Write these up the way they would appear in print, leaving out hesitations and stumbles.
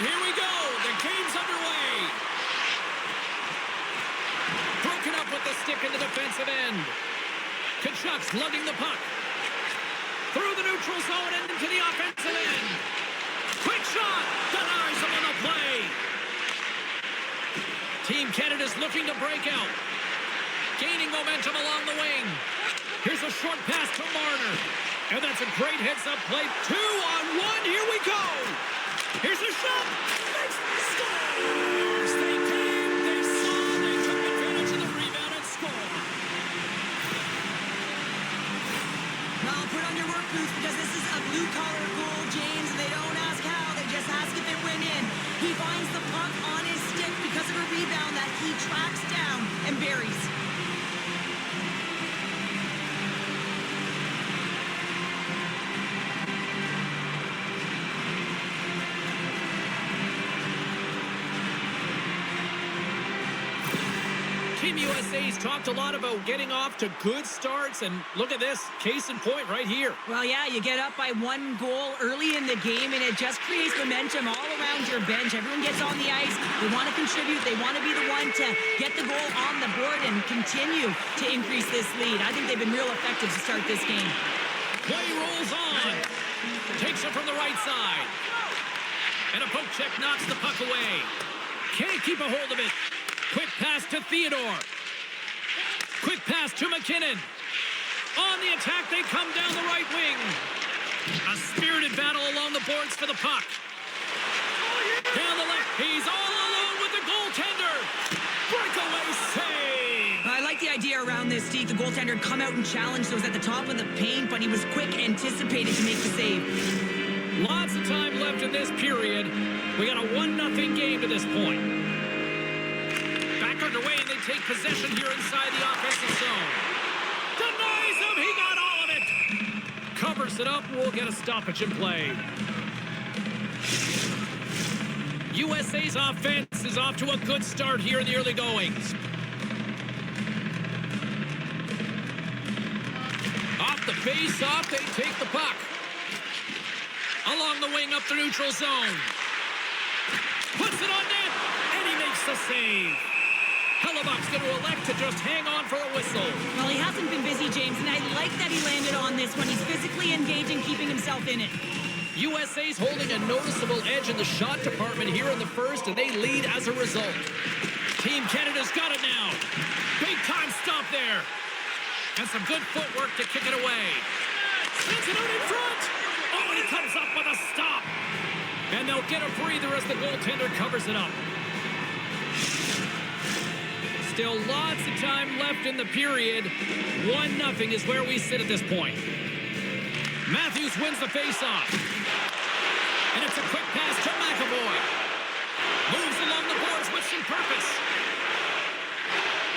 here we go. The game's underway. Broken up with the stick in the defensive end. Kachuk's lugging the puck. Through the neutral zone and into the offensive end. Quick shot. Denies him on the play. Team Canada's looking to break out. Gaining momentum along the wing. Here's a short pass to Marner. And that's a great heads-up play. 2-on-1. Here we go. Here's a shot. Scores. They came. They saw. They took advantage of the rebound and scored. Well, put on your work boots because this is a blue-collar goal, James. And they don't ask how. They just ask if it went in. He finds the puck on his stick because of a rebound that he tracks down and buries. Team USA's talked a lot about getting off to good starts, and look at this, case in point right here. Well, yeah, you get up by 1 goal early in the game, and it just creates momentum all around your bench. Everyone gets on the ice. They want to contribute. They want to be the one to get the goal on the board and continue to increase this lead. I think they've been real effective to start this game. Play rolls on. Takes it from the right side. And a poke check knocks the puck away. Can't keep a hold of it. Quick pass to Theodore. Quick pass to McKinnon. On the attack, they come down the right wing. A spirited battle along the boards for the puck. Down the left, he's all alone with the goaltender. Breakaway save. I like the idea around this, Steve. The goaltender would come out and challenge those at the top of the paint, but he was quick, anticipated to make the save. Lots of time left in this period. We got a 1-0 game to this point. Back underway, and they take possession here inside the offensive zone. Denies him, he got all of it. Covers it up, we'll get a stoppage in play. USA's offense is off to a good start here in the early goings. Off the face-off, they take the puck. Along the wing, up the neutral zone. Puts it on net, and he makes the save. Hellebuck's going to elect to just hang on for a whistle. Well, he hasn't been busy, James, and I like that he landed on this one. He's physically engaging, keeping himself in it. USA's holding a noticeable edge in the shot department here in the first, and they lead as a result. Team Canada's got it now. Big-time stop there. And some good footwork to kick it away. Sends it out in front. Oh, and he comes up with a stop. And they'll get a breather as the goaltender covers it up. Still lots of time left in the period. 1-0 is where we sit at this point. Matthews wins the faceoff. And it's a quick pass to McAvoy. Moves along the boards with some purpose.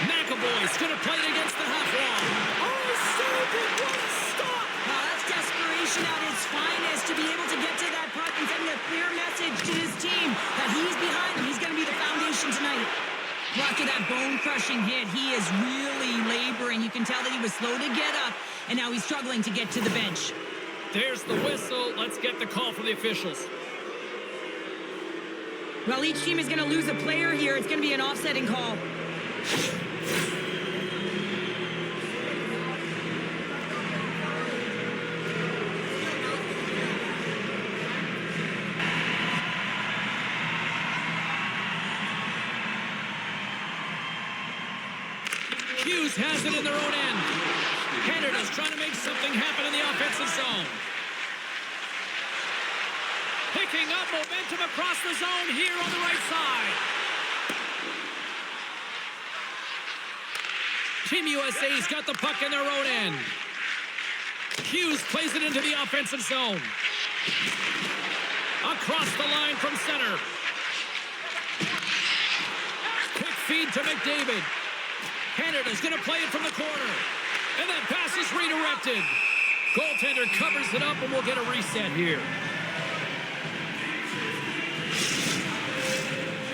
McAvoy's going to play it against the half wall. Oh, save it. What a stop. Well, that's desperation at its finest to be able to get to that puck and send a clear message to his team that he's behind him. He's going to be the foundation tonight. After that bone-crushing hit, he is really laboring. You can tell that he was slow to get up, and now he's struggling to get to the bench. There's the whistle. Let's get the call from the officials. Well, each team is going to lose a player here. It's going to be an offsetting call. Hughes has it in their own end. Canada's trying to make something happen in the offensive zone. Picking up momentum across the zone here on the right side. Team USA's got the puck in their own end. Hughes plays it into the offensive zone. Across the line from center. Quick feed to McDavid. Canada's going to play it from the corner. And that pass is redirected. Goaltender covers it up, and we'll get a reset here.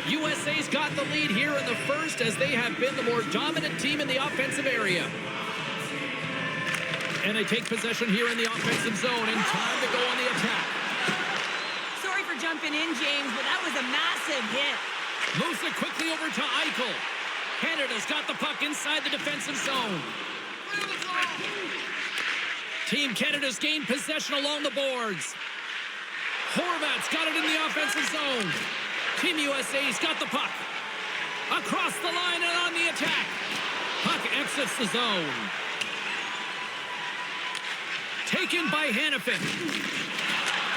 USA's got the lead here in the first as they have been the more dominant team in the offensive area. And they take possession here in the offensive zone, and time to go on the attack. Sorry for jumping in, James, but that was a massive hit. Moves it quickly over to Eichel. Canada's got the puck inside the defensive zone. Team Canada's gained possession along the boards. Horvat's got it in the offensive zone. Team USA's got the puck. Across the line and on the attack. Puck exits the zone. Taken by Hannafin.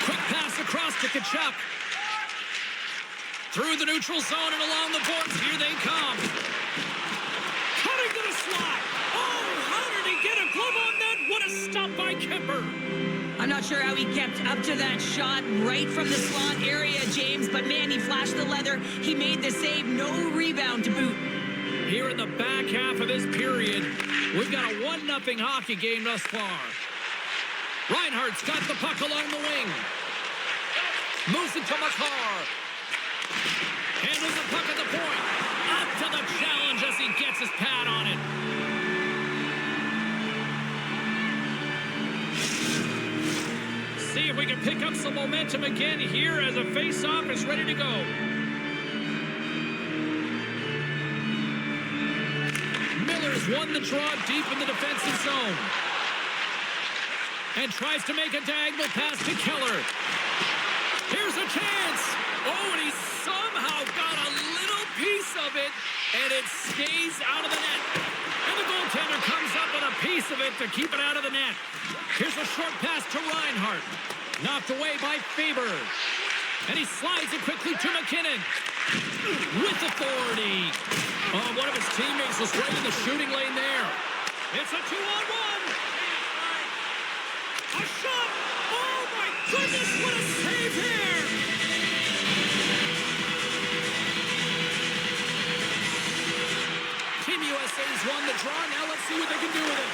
Quick pass across to Tkachuk. Through the neutral zone and along the boards. Here they come. Cutting to the slot. Oh, how did he get a glove on that? What a stop by Kemper. I'm not sure how he kept up to that shot right from the slot area, James, but man, he flashed the leather. He made the save, no rebound to boot. Here in the back half of this period, we've got a 1-0 hockey game thus far. Reinhardt's got the puck along the wing. Moves it to Makar. Handles the puck at the point. Up to the challenge as he gets his pad on it. See if we can pick up some momentum again here as a face-off is ready to go. Miller's won the draw deep in the defensive zone. And tries to make a diagonal pass to Keller. Here's a chance. Oh, and he somehow got a little piece of it, and it stays out of the net. And the goaltender comes up with a piece of it to keep it out of the net. Here's a short pass to Reinhardt. Knocked away by Faber. And he slides it quickly to McKinnon. With authority. Oh, one of his teammates was right in the shooting lane there. It's a 2-on-1. A shot. Oh, my goodness, what a save here. Team USA's won the draw. Now let's see what they can do with it.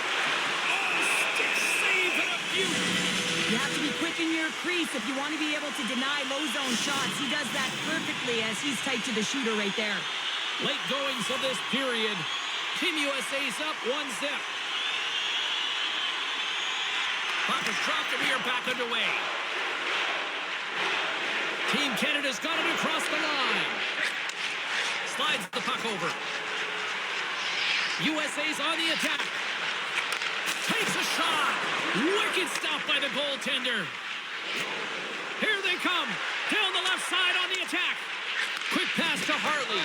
Oh, stick save and a beauty. You have to be quick in your crease if you want to be able to deny low zone shots. He does that perfectly as he's tight to the shooter right there. Late goings of this period. Team USA's up 1-0. Puck is dropped and we are back underway. Team Canada's got it across the line. Slides the puck over. USA's on the attack. Takes a shot. Wicked stop by the goaltender. Here they come. Down the left side on the attack. Quick pass to Hartley.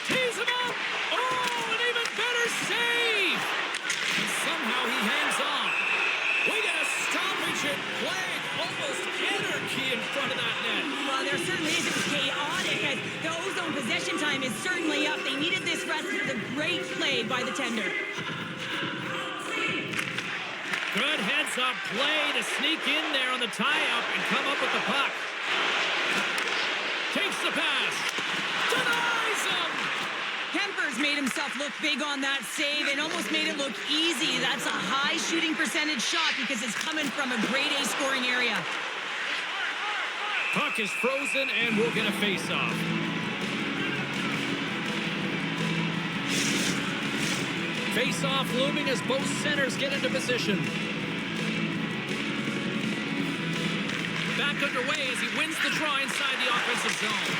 Tees him up. Oh, an even better save. And somehow he hangs on. We got a stoppage and play. Almost anarchy in front of that net. Well, there certainly is. It was chaotic as the ozone possession time is certainly up. They needed this rest for the great play by the tender. Good heads-up play to sneak in there on the tie-up and come up with the puck. Takes the pass. Denies him. Kemper's made himself look big on that save and almost made it look easy. That's a high shooting percentage shot because it's coming from a grade A scoring area. Puck is frozen and we'll get a face-off. Face-off looming as both centers get into position. Back underway as he wins the draw inside the offensive zone.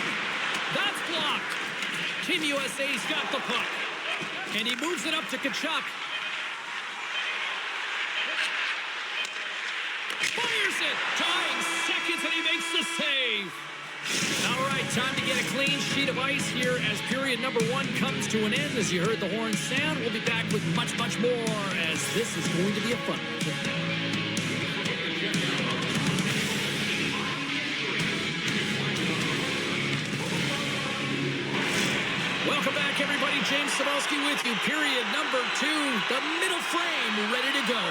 That's blocked. Team USA's got the puck. And he moves it up to Tkachuk. Fires it. Dying seconds and he makes the save. All right, time to get a clean sheet of ice here as period number 1 comes to an end. As you heard the horn sound, we'll be back with much, much more as this is going to be a fun one. Welcome back, everybody. James Cebulski with you. Period number 2, the middle frame ready to go.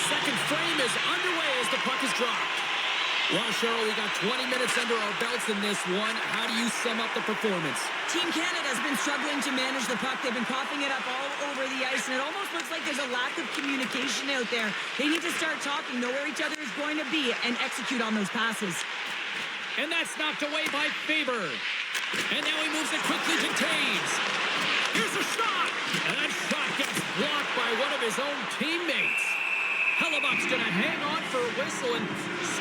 Second frame is underway as the puck is dropped. Well, Cheryl, we got 20 minutes under our belts in this one. How do you sum up the performance? Team Canada's been struggling to manage the puck. They've been coughing it up all over the ice, and it almost looks like there's a lack of communication out there. They need to start talking, know where each other is going to be, and execute on those passes. And that's knocked away by Faber. And now he moves it quickly to Taves. Here's a shot. And that shot gets blocked by one of his own teammates. Hellebuck's going to hang on for a whistle, and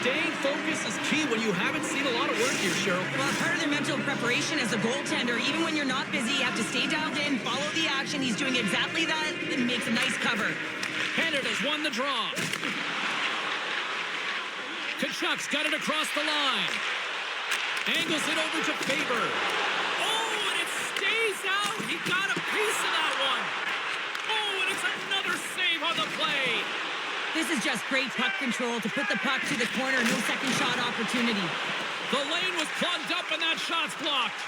staying focused is key when you haven't seen a lot of work here, Cheryl. Well, part of their mental preparation as a goaltender, even when you're not busy, you have to stay dialed in, follow the action. He's doing exactly that and makes a nice cover. Canada's won the draw. Tkachuk's got it across the line. Angles it over to Faber. Oh, and it stays out. He got a piece of that one. Oh, and it's another save on the play. This is just great puck control to put the puck to the corner. No second shot opportunity. The lane was plugged up and that shot's blocked.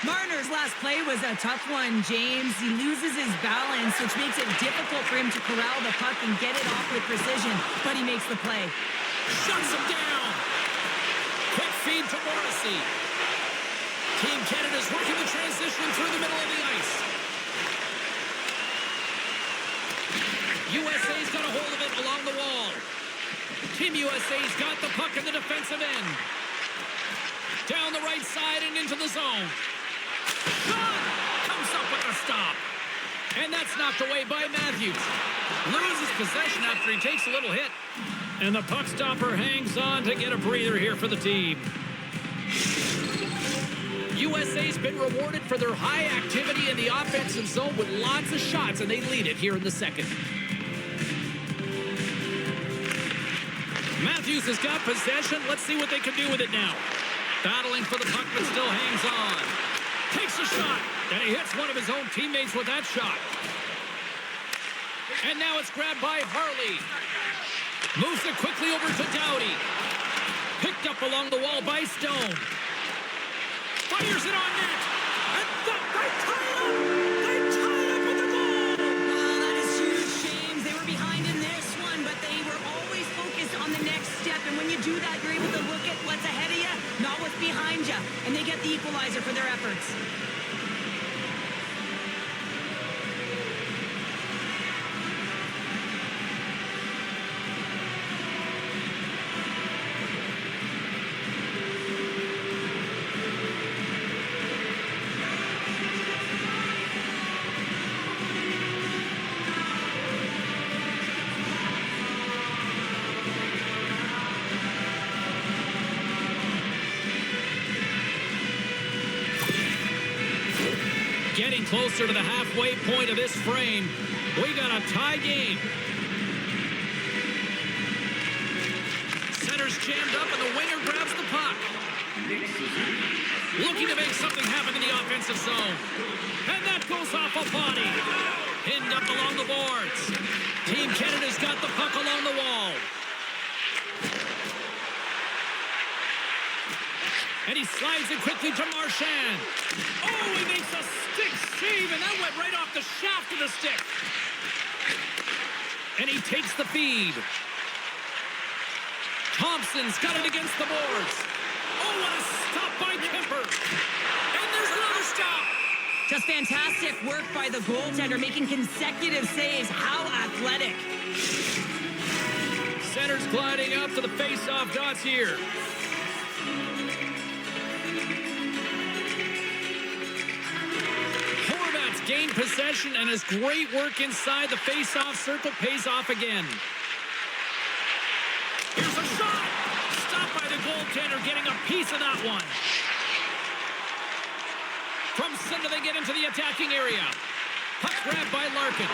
Marner's last play was a tough one, James. He loses his balance, which makes it difficult for him to corral the puck and get it off with precision, but he makes the play. Shuts him down. Quick feed to Morrissey. Team Canada's working the transition through the middle of the ice. USA's got a hold of it along the wall. Team USA's got the puck in the defensive end. Down the right side and into the zone. Shot! Comes up with a stop. And that's knocked away by Matthews. Loses possession after he takes a little hit. And the puck stopper hangs on to get a breather here for the team. USA's been rewarded for their high activity in the offensive zone with lots of shots, and they lead it here in the second. Matthews has got possession. Let's see what they can do with it now. Battling for the puck, but still hangs on. Takes a shot, and he hits one of his own teammates with that shot. And now it's grabbed by Harley. Moves it quickly over to Doughty. Picked up along the wall by Stone. Fires it on net. And they tied up. They tied up with the goal. Oh, that is huge, James. They were behind in this one, but they were always focused on the next step. And when you do that, you're able to look at what's ahead of you, not what's behind you. And they get the equalizer for their efforts. Getting closer to the halfway point of this frame. We got a tie game. Center's jammed up and the winger grabs the puck. Looking to make something happen in the offensive zone. And that goes off a body. Pinned up along the boards. Team Canada's got the puck along the wall. And he slides it quickly to Marchand. Oh, he makes a stick save, and that went right off the shaft of the stick. And he takes the feed. Thompson's got it against the boards. Oh, what a stop by Kemper. And there's another stop. Just fantastic work by the goaltender, making consecutive saves. How athletic. Center's gliding up to the face-off dots here. Gained possession, and his great work inside the face-off circle pays off again. Here's a shot! Stopped by the goaltender, getting a piece of that one. From center, they get into the attacking area. Puck grabbed by Larkin.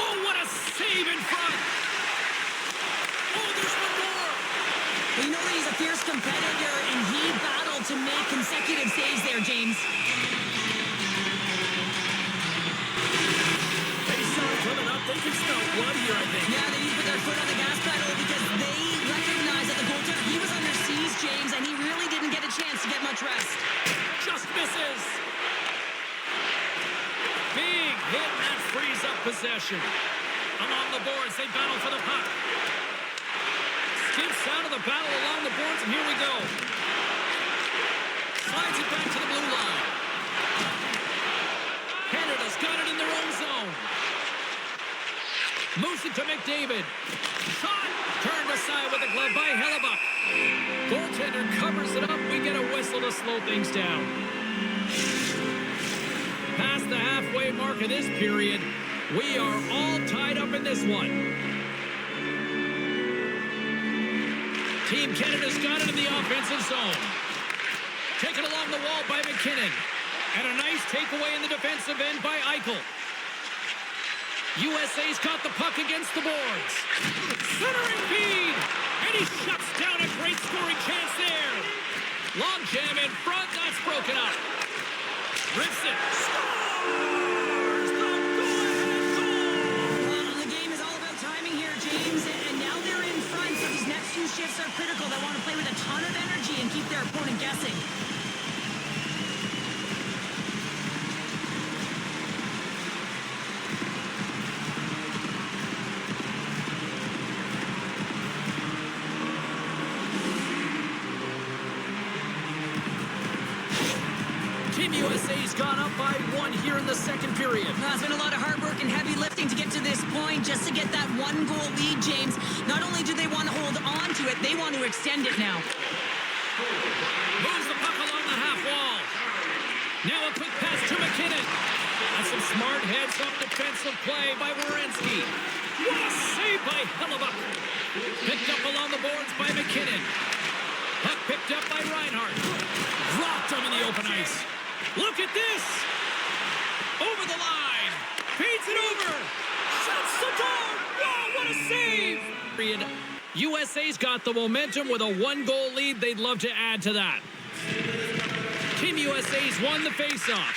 Oh, what a save in front! Oh, there's one more! Well, you know that he's a fierce competitor, and he battled to make consecutive saves there, James. They can smell blood here, I think. Yeah, they need to put their foot on the gas pedal because they recognize that the goaltender, he was under siege, James, and he really didn't get a chance to get much rest. Just misses. Big hit, and that frees up possession. Along the boards, they battle for the puck. Skips out of the battle along the boards, and here we go. Slides it back to the blue line. Canada's got it in their own zone. Moves it to McDavid. Shot! Turned aside with a glove by Hellebuck. Goaltender covers it up. We get a whistle to slow things down. Past the halfway mark of this period, we are all tied up in this one. Team Canada's got it in the offensive zone. Taken along the wall by McKinnon. And a nice takeaway in the defensive end by Eichel. USA's got the puck against the boards. Centering feed. And he shuts down a great scoring chance there. Long jam in front. That's broken up. Rips it. Scores! The go-ahead goal! Well, the game is all about timing here, James. And now they're in front, so these next few shifts are critical. They want to play with a ton of energy and keep their opponent guessing. Team USA's gone up by 1 here in the second period. Now, it's been a lot of hard work and heavy lifting to get to this point just to get that 1-goal lead, James. Not only do they want to hold on to it, they want to extend it now. Moves the puck along the half wall. Now a quick pass to McKinnon. That's some smart heads-up defensive play by Werenski. What a save by Hellebuck. Picked up along the boards by McKinnon. Puck picked up by Reinhart. Dropped him in the open ice. Look at this. Over the line. Feeds it over. Shuts the door. Wow, what a save. USA's got the momentum with a 1-goal lead. They'd love to add to that. Team USA's won the faceoff.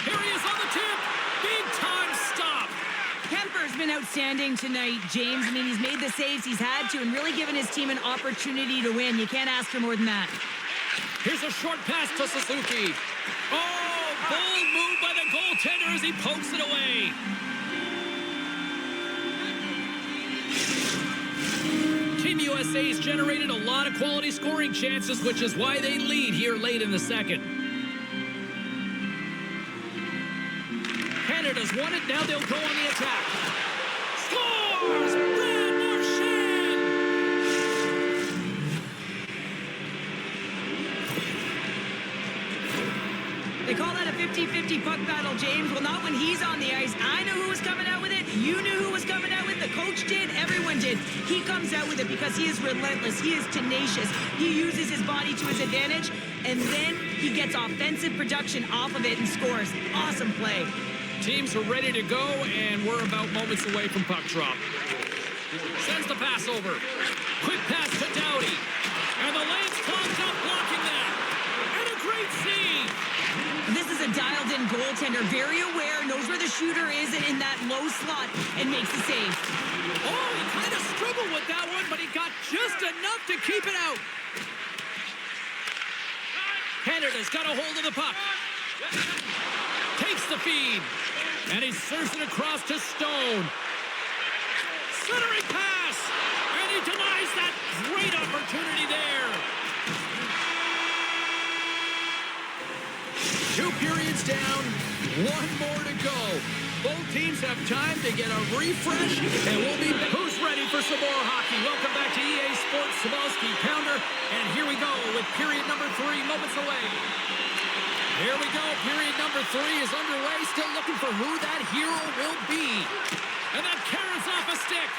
Here he is on the tip. Big time stop. Kemper's been outstanding tonight, James. I mean, he's made the saves he's had to and really given his team an opportunity to win. You can't ask for more than that. Here's a short pass to Suzuki. Oh, bold move by the goaltender as he pokes it away. Team USA's generated a lot of quality scoring chances, which is why they lead here late in the second. Canada's won it. Now they'll go on the attack. Scores! Brad Marchand! They call that a 50-50 puck battle, James. Well, not when he's on the ice. I knew who was coming out with it. You knew who was coming out with it. The coach did. Everyone did. He comes out with it because he is relentless. He is tenacious. He uses his body to his advantage, and then he gets offensive production off of it and scores. Awesome play. Teams are ready to go, and we're about moments away from puck drop. Sends the pass over. Quick pass to Doughty. And the lane's clogged up, blocking that. And a great save. This is a dialed-in goaltender, very aware, knows where the shooter is in that low slot, and makes the save. Oh, he kind of struggled with that one, but he got just enough to keep it out. Canada's got a hold of the puck. Takes the feed. And he serves it across to Stone. Centering pass. And he denies that great opportunity there. 2 periods down. 1 more to go. Both teams have time to get a refresh. And we'll be back. Who's ready for some more hockey? Welcome back to EA Sports Sabalski Pounder. And here we go with period number 3, moments away. Here we go. Period number 3 is underway. Still looking for who that hero will be. And that carries off a stick.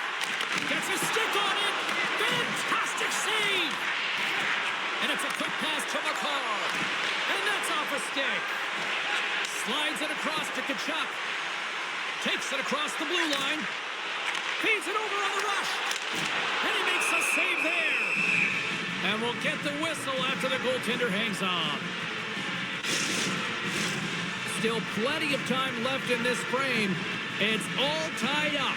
Gets a stick on it. Fantastic save. And it's a quick pass to McCall. And that's off a stick. Slides it across to Tkachuk. Takes it across the blue line. Feeds it over on the rush. And he makes a save there. And we'll get the whistle after the goaltender hangs on. Still plenty of time left in this frame. It's all tied up.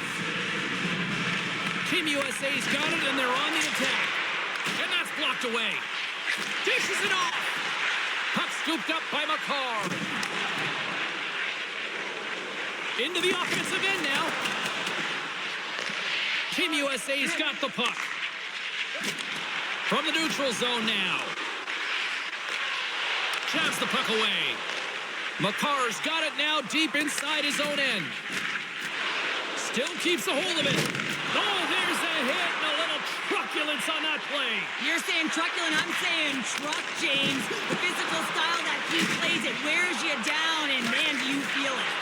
Team USA's got it, and they're on the attack. And that's blocked away. Dishes it off. Puck scooped up by McCarr. Into the offensive end now. Team USA's got the puck. From the neutral zone now. Jabs the puck away. McCarr's got it now deep inside his own end. Still keeps a hold of it. Oh, there's a hit and a little truculence on that play. You're saying truculent, I'm saying truck, James. The physical style that he plays, it wears you down, and man, do you feel it.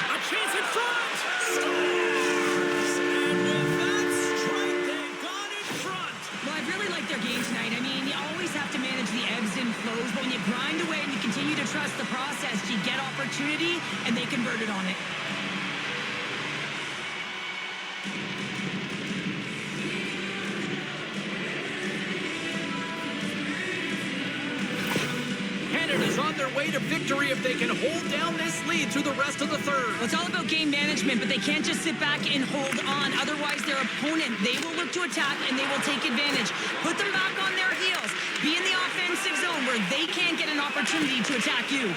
A chance in front. Scores! And with that strike, they've gone in front. Well, I really like their game and flows, but when you grind away and you continue to trust the process, you get opportunity, and they converted on it. Canada's on their way to victory if they can hold down this lead through the rest of the third. Well, it's all about game management, but they can't just sit back and hold on. Otherwise, their opponent, they will look to attack and they will take advantage. Put them back on their heels. Be in the offensive zone where they can't get an opportunity to attack you.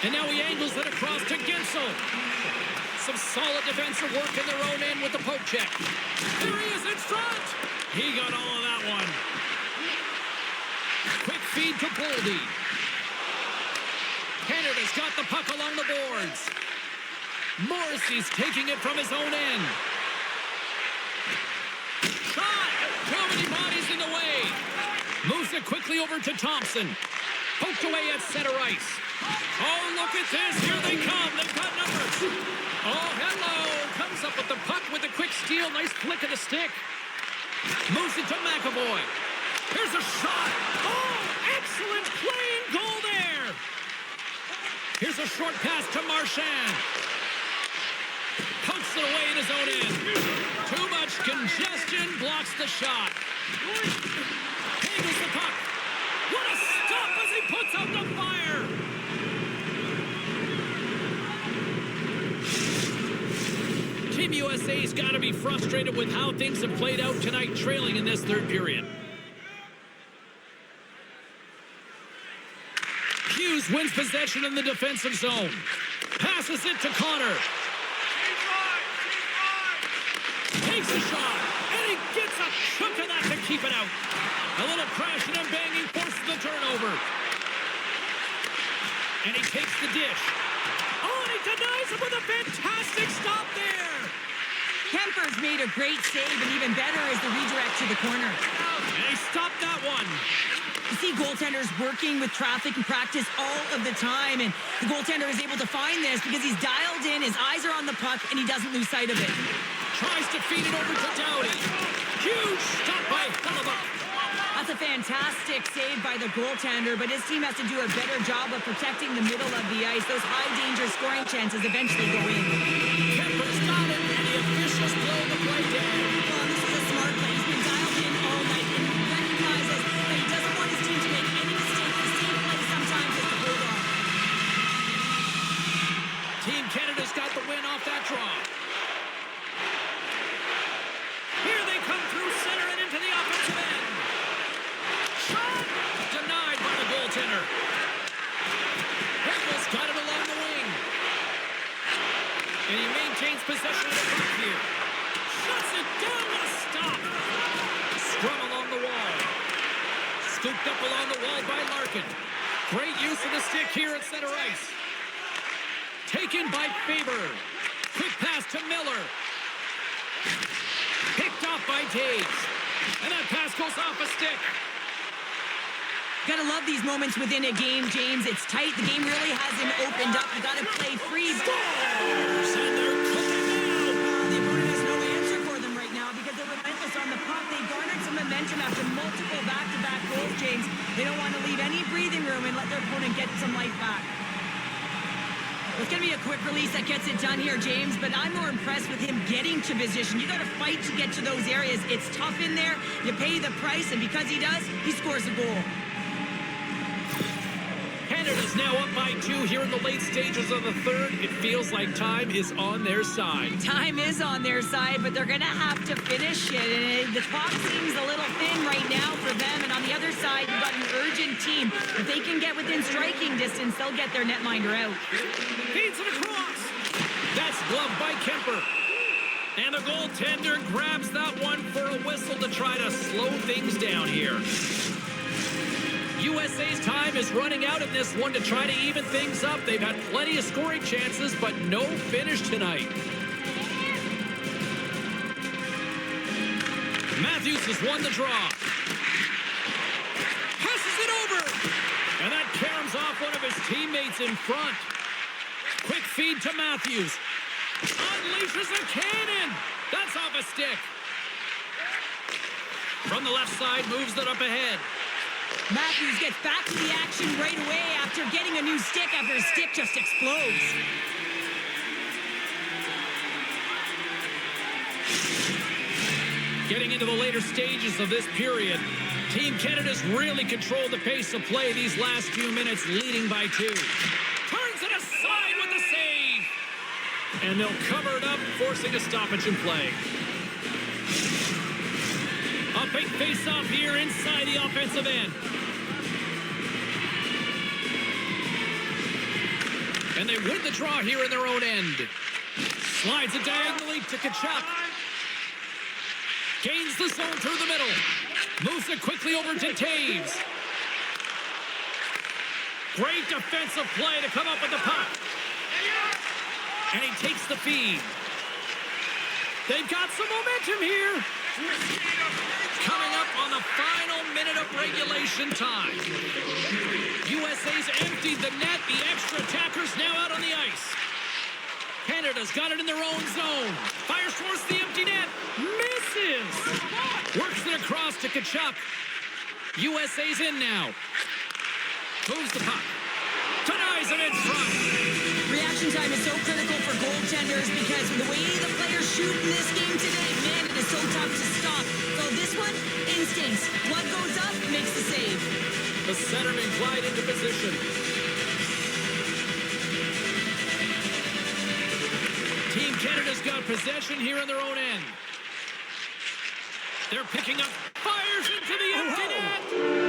And now he angles it across to Gensel. Some solid defensive work in their own end with the poke check. There he is in front. He got all of that one. Quick feed to Boldy. Canada's got the puck along the boards. Morrissey's taking it from his own end. Shot! Too many bodies in the way. Moves it quickly over to Thompson. Poked away at center ice. Oh, look at this. Here they come. They've got numbers. Oh, hello. Comes up with the puck with a quick steal. Nice flick of the stick. Moves it to McAvoy. Here's a shot. Oh, excellent play and goal there. Here's a short pass to Marchand. Pokes it away in his own end. Too much congestion. Blocks the shot. Handles the puck. What a stop as he puts out the fire. Team USA's got to be frustrated with how things have played out tonight, trailing in this third period. Hughes wins possession in the defensive zone. Passes it to Connor. Takes a shot, and he gets a chunk of that to keep it out. A little crashing and banging forces the turnover. And he takes the dish. Oh, and he denies him with a fantastic stop there. Kemper's made a great save, and even better is the redirect to the corner. And he stopped that one. You see goaltenders working with traffic and practice all of the time, and the goaltender is able to find this because he's dialed in, his eyes are on the puck, and he doesn't lose sight of it. Tries to feed it over to Doughty. Huge stop by Hellebuck. That's a fantastic save by the goaltender, but his team has to do a better job of protecting the middle of the ice. Those high-danger scoring chances eventually go in. Kemper's got it, and the officials blow the play down. Well, this is a smart play. He's been dialed in all night, and he recognizes that he doesn't want his team to make any mistake. The safe play sometimes is to hold on. Team Canada's got the win off that draw. Here they come through center and into the offensive end. Shot! Denied by the goaltender. Hagel's got it along the wing. And he maintains possession of the puck here. Shuts it down with a stop. Scrum along the wall. Scooped up along the wall by Larkin. Great use of the stick here at center ice. Taken by Faber. Quick pass to Miller. Picked off by Taves. And that pass goes off a stick. Gotta love these moments within a game, James. It's tight. The game really hasn't opened up. You gotta play free. Scores! And they're cooking now. The opponent has no answer for them right now because they're relentless on the puck. They garnered some momentum after multiple back-to-back goals, James. They don't want to leave any breathing room and let their opponent get some life back. It's going to be a quick release that gets it done here, James, but I'm more impressed with him getting to position. You got to fight to get to those areas. It's tough in there. You pay the price, and because he does, he scores a goal. Canada's now up by 2 here in the late stages of the third. It feels like time is on their side. Time is on their side, but they're going to have to finish it. And the clock seems a little thin right now for them. And on the other side, you've got an urgent team. If they can get within striking distance, they'll get their netminder out. Feeds it across. That's gloved by Kemper. And the goaltender grabs that one for a whistle to try to slow things down here. USA's time is running out in this one to try to even things up. They've had plenty of scoring chances, but no finish tonight. Matthews has won the draw. Passes it over. And that caroms off one of his teammates in front. Quick feed to Matthews. Unleashes a cannon. That's off a stick. From the left side, moves it up ahead. Matthews gets back to the action right away after getting a new stick after his stick just explodes. Getting into the later stages of this period, Team Canada's really controlled the pace of play these last few minutes, leading by 2. Turns it aside with the save. And they'll cover it up, forcing a stoppage in play. A big face-off here inside the offensive end. And they win the draw here in their own end. Slides it diagonally to Tkachuk. Gains the zone through the middle. Moves it quickly over to Taves. Great defensive play to come up with the puck. And he takes the feed. They've got some momentum here. Coming up on the final minute of regulation time. USA's emptied the net. The extra attackers now out on the ice. Canada's got it in their own zone. Fires towards the empty net. Misses. Works it across to Tkachuk. USA's in now. Moves the puck. Denies it in front. Reaction time is so critical for goaltenders because the way the players shoot in this game today, man, it is so tough to stop. So this one, instincts. Blood goes up, makes the save. The centerman glide into position. Team Canada's got possession here in their own end. They're picking up. Fires into the empty net.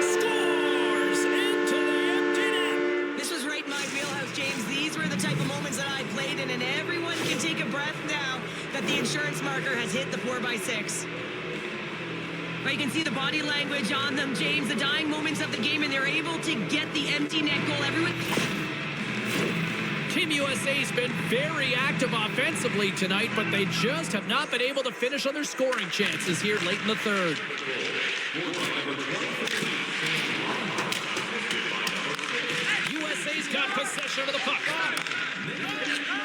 Scores into the empty net. This was right in my wheelhouse, James. These were the type of moments that I played in, and everyone can take a breath now that the insurance marker has hit the 4x6. But you can see the body language on them, James, the dying moments of the game, and they're able to get the empty net goal. Everyone... Team USA's been very active offensively tonight, but they just have not been able to finish on their scoring chances here late in the third. USA's got possession of the puck.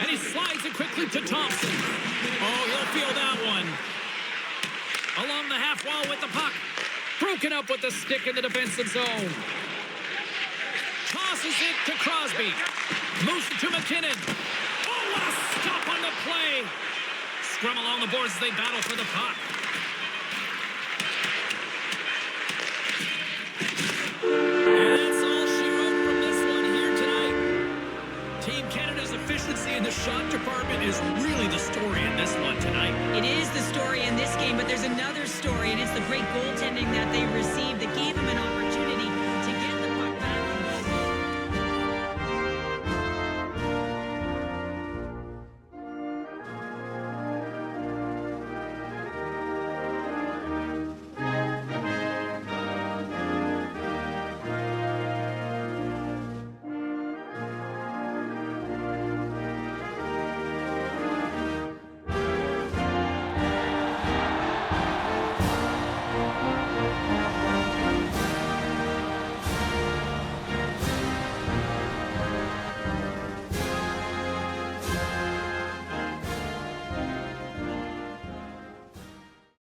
And he slides it quickly to Thompson. Oh, he'll feel that one. Along the half wall with the puck. Broken up with the stick in the defensive zone. Tosses it to Crosby. Moves it to McKinnon. Oh, what a stop on the play. Scrum along the boards as they battle for the puck. And that's all she wrote from this one here tonight. Team Canada's efficiency in the shot department is really the story in this one tonight. It is the story in this game, but there's another story, and it's the great goaltending that they receive.